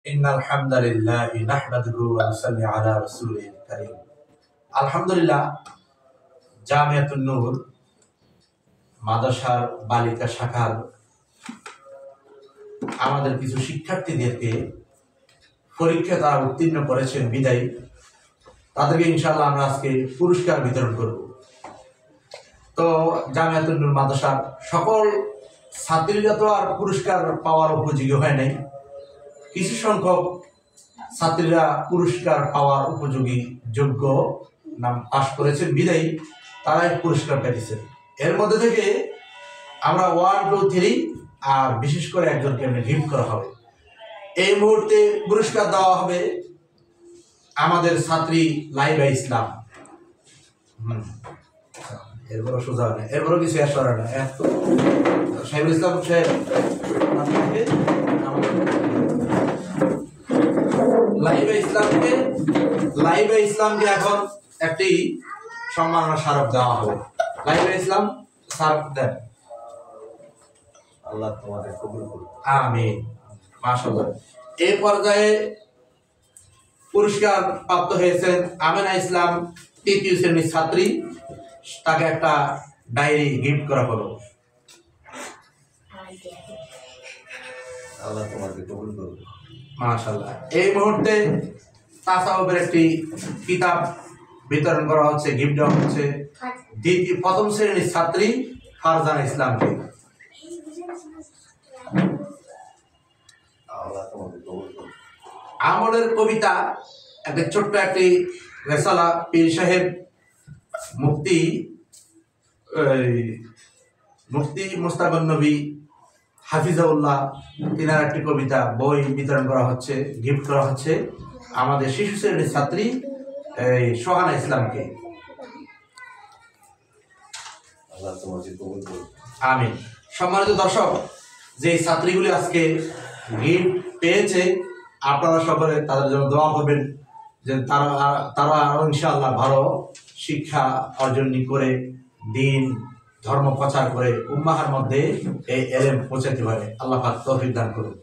ইন্নাল হামদালিল্লাহি নাহমাদুহু ওয়া নুসাল্লি আলা রাসূলিল কারীম। আলহামদুলিল্লাহ, জামিয়াতুন নূর মাদ্রাসার বালিকা শাখার আমাদের কিছু শিক্ষার্থীদেরকে পরীক্ষা তারা উত্তীর্ণ করেছেন বিদায় তাদেরকে ইনশাআল্লাহ আমরা আজকে পুরস্কার বিতরণ করব। তো জামিয়াতুন নূর মাদ্রাসার সকল ছাত্রীরা তো আর পুরস্কার পাওয়ার উপযোগী হয় নাই, কিছু সংখ্যক ছাত্রীরা পুরস্কার পাওয়ার উপযোগী যোগ্য নাম পাশ করেছেন বিদায়ী তারাই পুরস্কার পেয়েছেন। এর মধ্যে থেকে আমরা 1, 2, 3 আর বিশেষ করে একজনকে আমরা গিফট করা হবে। এই মুহূর্তে পুরস্কার দেওয়া হবে আমাদের ছাত্রী লাইবা ইসলাম। এরপরও সোজা হয় না, এরপরও কিছু আসা হয় না। সাইবুল ইসলাম সাহেব লাইবা ইসলামকে এখন একটি সম্মাননা স্মারক দেওয়া হবে। লাইবা ইসলাম স্মারক দেন। আল্লাহ তোমাদের কবুল করুন। আমিন। মাশাআল্লাহ। এই পর্যায়ে পুরস্কার প্রাপ্ত হয়েছেন আমেনা ইসলাম, 3য় শ্রেণীর ছাত্রী। তাকে একটা ডায়েরি গিফট করা হলো। আল্লাহ তোমাদের কবুল করুন। মাশাআল্লাহ। এই মুহূর্তে তাসাউফের একটি কিতাব বিতরণ করা হচ্ছে, গিফট দেওয়া হচ্ছে 1ম শ্রেণীর ছাত্রী ফারজানা ইসলামকে। আল্লাহ তোমাদের কবুল করুন। আমলের কবিতা একটা ছোট্ট একটি রেসালা পীর সাহেব মুফতি মুস্তাফান নবী হাফিজাউল্লাহ তিনার একটি কবিতা বই বিতরণ করা হচ্ছে, গিফট করা হচ্ছে আমাদের শিশু শ্রেণীর ছাত্রী সোহানা ইসলামকে। আল্লাহ তোমাদের কবুল করুন। আমিন। সম্মানিত দর্শক, যে ছাত্রীগুলি আজকে গিফট পেয়েছে আপনারা সকলে তাদের জন্য দোয়া করবেন যে তারা ইনশাআল্লাহ ভালো শিক্ষা অর্জন করে দিন ধর্ম প্রচার করে উম্মাহর মধ্যে এই এলেম পৌঁছাতে পারে। আল্লাহ পাক তৌফিক দান করুন।